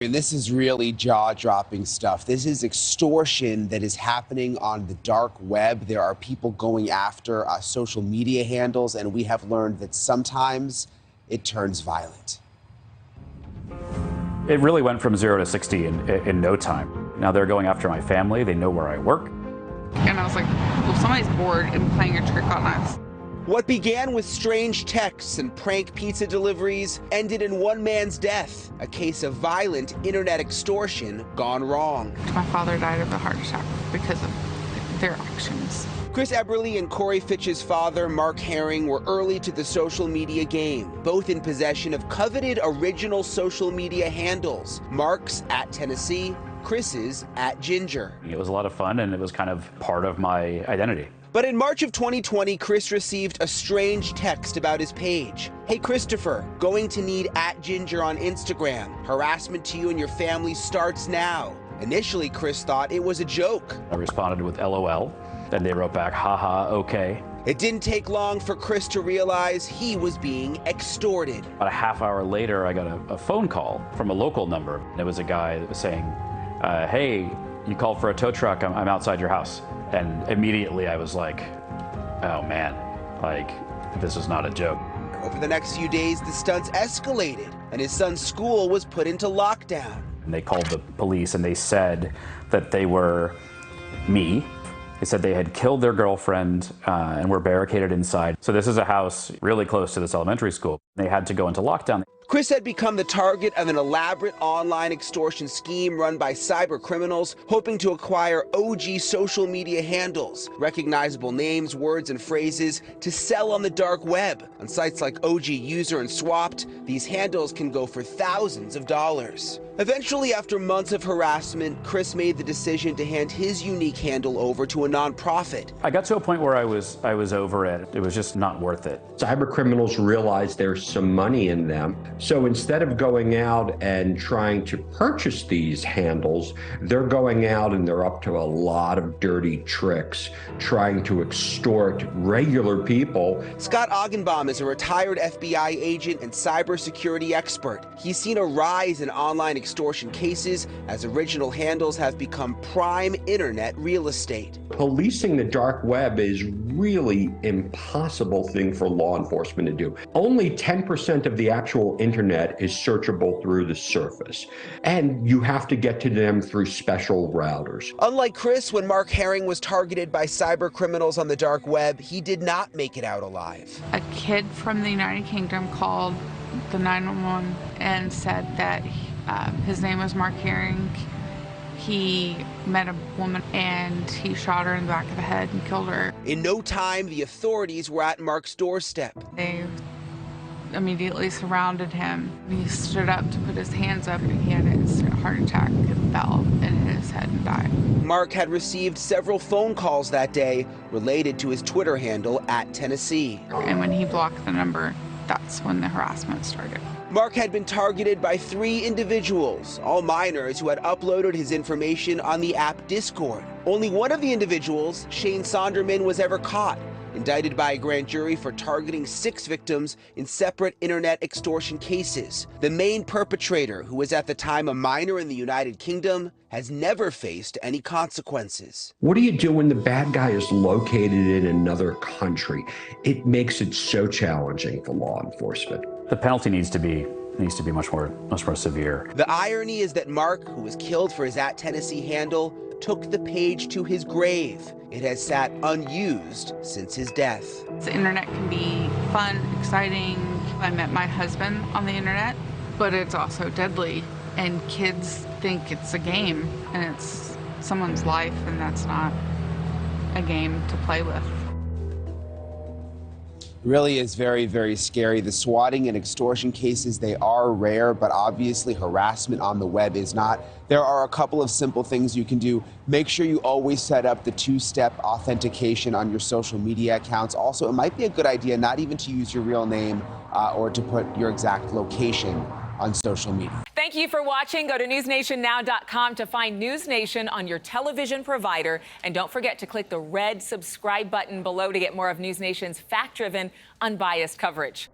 And this is really jaw-dropping stuff. This is extortion that is happening on the dark web. There are people going after social media handles, and we have learned that sometimes it turns violent. It really went from 0 to 60 in no time. Now they're going after my family. They know where I work. And I was like, well, somebody's bored and playing a trick on us. What began with strange texts and prank pizza deliveries ended in one man's death, a case of violent internet extortion gone wrong. My father died of a heart attack because of their actions. Chris Eberly and Corey Fitch's father, Mark Herring, were early to the social media game, both in possession of coveted original social media handles. Mark's at Tennessee, Chris's at Ginger. It was a lot of fun, and it was kind of part of my identity. But in March of 2020, Chris received a strange text about his page. Hey, Christopher, going to need at Ginger on Instagram. Harassment to you and your family starts now. Initially, Chris thought it was a joke. I responded with LOL, and they wrote back, haha, okay. It didn't take long for Chris to realize he was being extorted. About a half hour later, I got a phone call from a local number. It was a guy that was saying, hey, you called for a tow truck, I'm outside your house. And immediately I was like, oh man, like, this is not a joke. Over the next few days, the stunts escalated and his son's school was put into lockdown. And they called the police and they said that they were me. They said they had killed their girlfriend and were barricaded inside. So this is a house really close to this elementary school. They had to go into lockdown. Chris had become the target of an elaborate online extortion scheme run by cyber criminals hoping to acquire OG social media handles, recognizable names, words, and phrases to sell on the dark web. On sites like OG User and Swapped, these handles can go for thousands of dollars. Eventually, after months of harassment, Chris made the decision to hand his unique handle over to a nonprofit. I got to a point where I was over it. It was just not worth it. Cyber criminals realize there's some money in them. So instead of going out and trying to purchase these handles, they're going out and they're up to a lot of dirty tricks, trying to extort regular people. Scott Augenbaum is a retired FBI agent and cybersecurity expert. He's seen a rise in online extortion cases as original handles have become prime internet real estate. Policing the dark web is really impossible thing for law enforcement to do. Only 10% of the actual internet is searchable through the surface, and you have to get to them through special routers. Unlike Chris, when Mark Herring was targeted by cyber criminals on the dark web, he did not make it out alive. A kid from the United Kingdom called the 911 and said that his name was Mark Herring. He met a woman and he shot her in the back of the head and killed her. In no time, the authorities were at Mark's doorstep. They immediately surrounded him. He stood up to put his hands up and he had an instant heart attack and fell and hit his head and died. Mark had received several phone calls that day related to his Twitter handle at Tennessee. And when he blocked the number, that's when the harassment started. Mark had been targeted by 3 individuals, all minors who had uploaded his information on the app Discord. Only one of the individuals, Shane Sonderman, was ever caught, indicted by a grand jury for targeting 6 victims in separate internet extortion cases. The main perpetrator, who was at the time a minor in the United Kingdom, has never faced any consequences. What do you do when the bad guy is located in another country? It makes it so challenging for law enforcement. The penalty needs to be much more severe. The irony is that Mark, who was killed for his at Tennessee handle, took the page to his grave. It has sat unused since his death. The internet can be fun, exciting. I met my husband on the internet, but it's also deadly. And kids think it's a game and it's someone's life, and that's not a game to play with. Really is very, very scary. The swatting and extortion cases, they are rare, but obviously harassment on the web is not. There are a couple of simple things you can do. Make sure you always set up the 2-step authentication on your social media accounts. Also, it might be a good idea not even to use your real name or to put your exact location on social media. Thank you for watching. Go to newsnationnow.com to find NewsNation on your television provider. And don't forget to click the red subscribe button below to get more of NewsNation's fact-driven, unbiased coverage.